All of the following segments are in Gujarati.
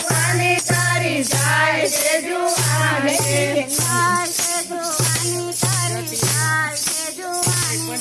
જુવાની તારી જાય છે જુવાની જાય છે જુવાની તારી જાય છે જુવાની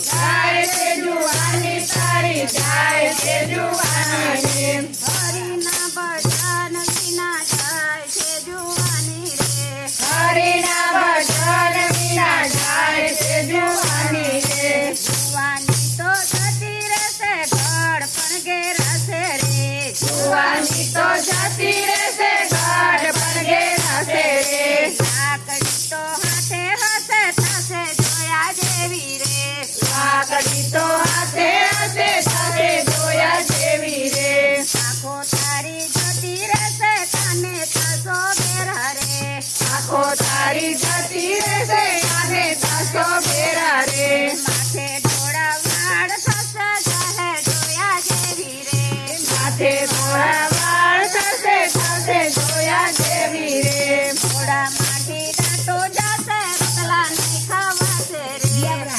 જાય છે જુવાની તારી જાય છે જુવાની હરિના ભજન વિના જાય છે જુવાની રે હરિના ભજન વિના જાય છે જુવાની રે જુવાની તો જતી રહેશે ઘર પણ ઘેરાશે રે જુવાની તો જતી રહેશે ઘર પણ ઘેરાશે રે લાકડી તો હાથે હશે થશે જોયા જેવી રે લાકડી તો હાથે હાથે સાથે જોયા જેવી રે આંખો તારી જતી રહેશે કાને થશો બેરા રે આંખો તારી જતી રહેશે કાને થશો બેરા રે માથે થોડા વાળ થશે જાહે જોયા જેવી રે માથે થોડા વાળ થશે થશે જોયા જેવી રે થોડા માટી દાંતો જશે રોટલા નહીં ખાવાશે રે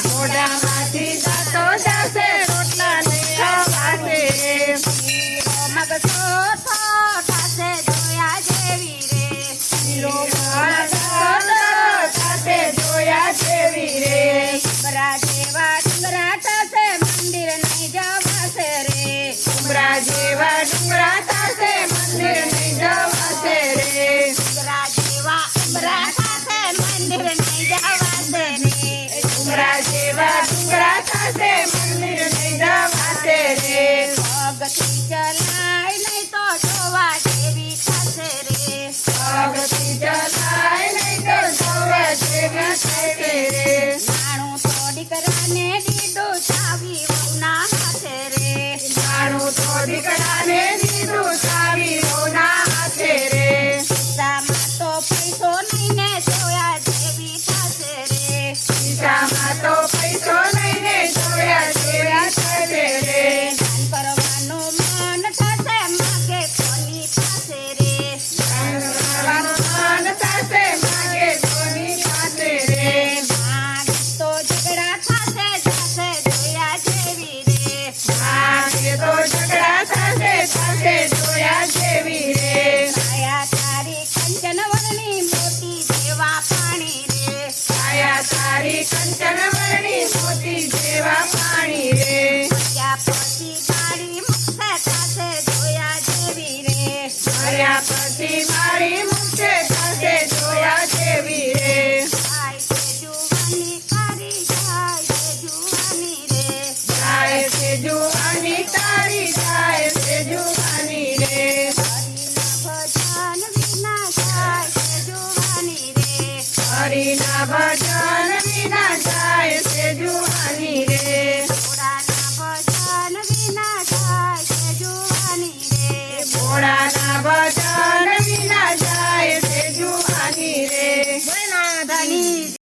મોઢામાંથી દાંતો જશે રોટલા નહીં ખાવાશે રે શીરો મગજો થશે જોયા જેવી રે શીરો માળા થશે જોયા જેવી રે ડુંગરા જેવા ડુંગરા થશે મંદિર નહીં જવાશે રે ડુંગરા જેવા ડુંગરા થશે મંદિર નહીં જવાશે રે ડુંગરા જેવા ડુંગરા થશે મંદિર નહીં જવાશે રે ડુંગરા જેવા ડુંગરા થશે મંદિર નહીં જવાશે રે પગથી ચલાય નહીં તો જોવા જેવી થશે રે પગથી ચલાય નહીં તો જોવા જેવી થશે રે નાણું તો દીકરાને દીધું ચાવી વહુના હાથે રે નાનું તો દીકરાને દીધું ચાવી વહુના હાથે રે ખિસ્સામાં તો પૈસો નહીં ને જોયા જેવી થશે રે ખિસ્સામાં તો પૈસો લઈને જોયા જેવી થશે રે દાન કરવાનું મન થશે માગે કોની પાસે રે મન થશે માગે કોની પાસે રે માગે તો ઝઘડા થશે જશે જોયા જેવી રે માગે તો ઝઘડા થશે જોયા જેવી રે કાયા તારી કંચન વરની મોતી જેવા પાણી રે કાયા તારી કંચન વર્ણી મોતી જેવા પાણી રે ત્યાં પછી ગાડી મુક્ત થશે જોયા જેવી રે કર્યા પછી મારી મુક્તે થશે જોયા જેવી રે જાય છે જુવાની તારી જાય છે જુવાની રે જાય છે જુવાની તારી જાય છે જુવાની રે હરિના ભજન વિના જાય છે જુવાની રે હરિના ભજન વિના જાય છે જુવાની રે ભોળાના ભજન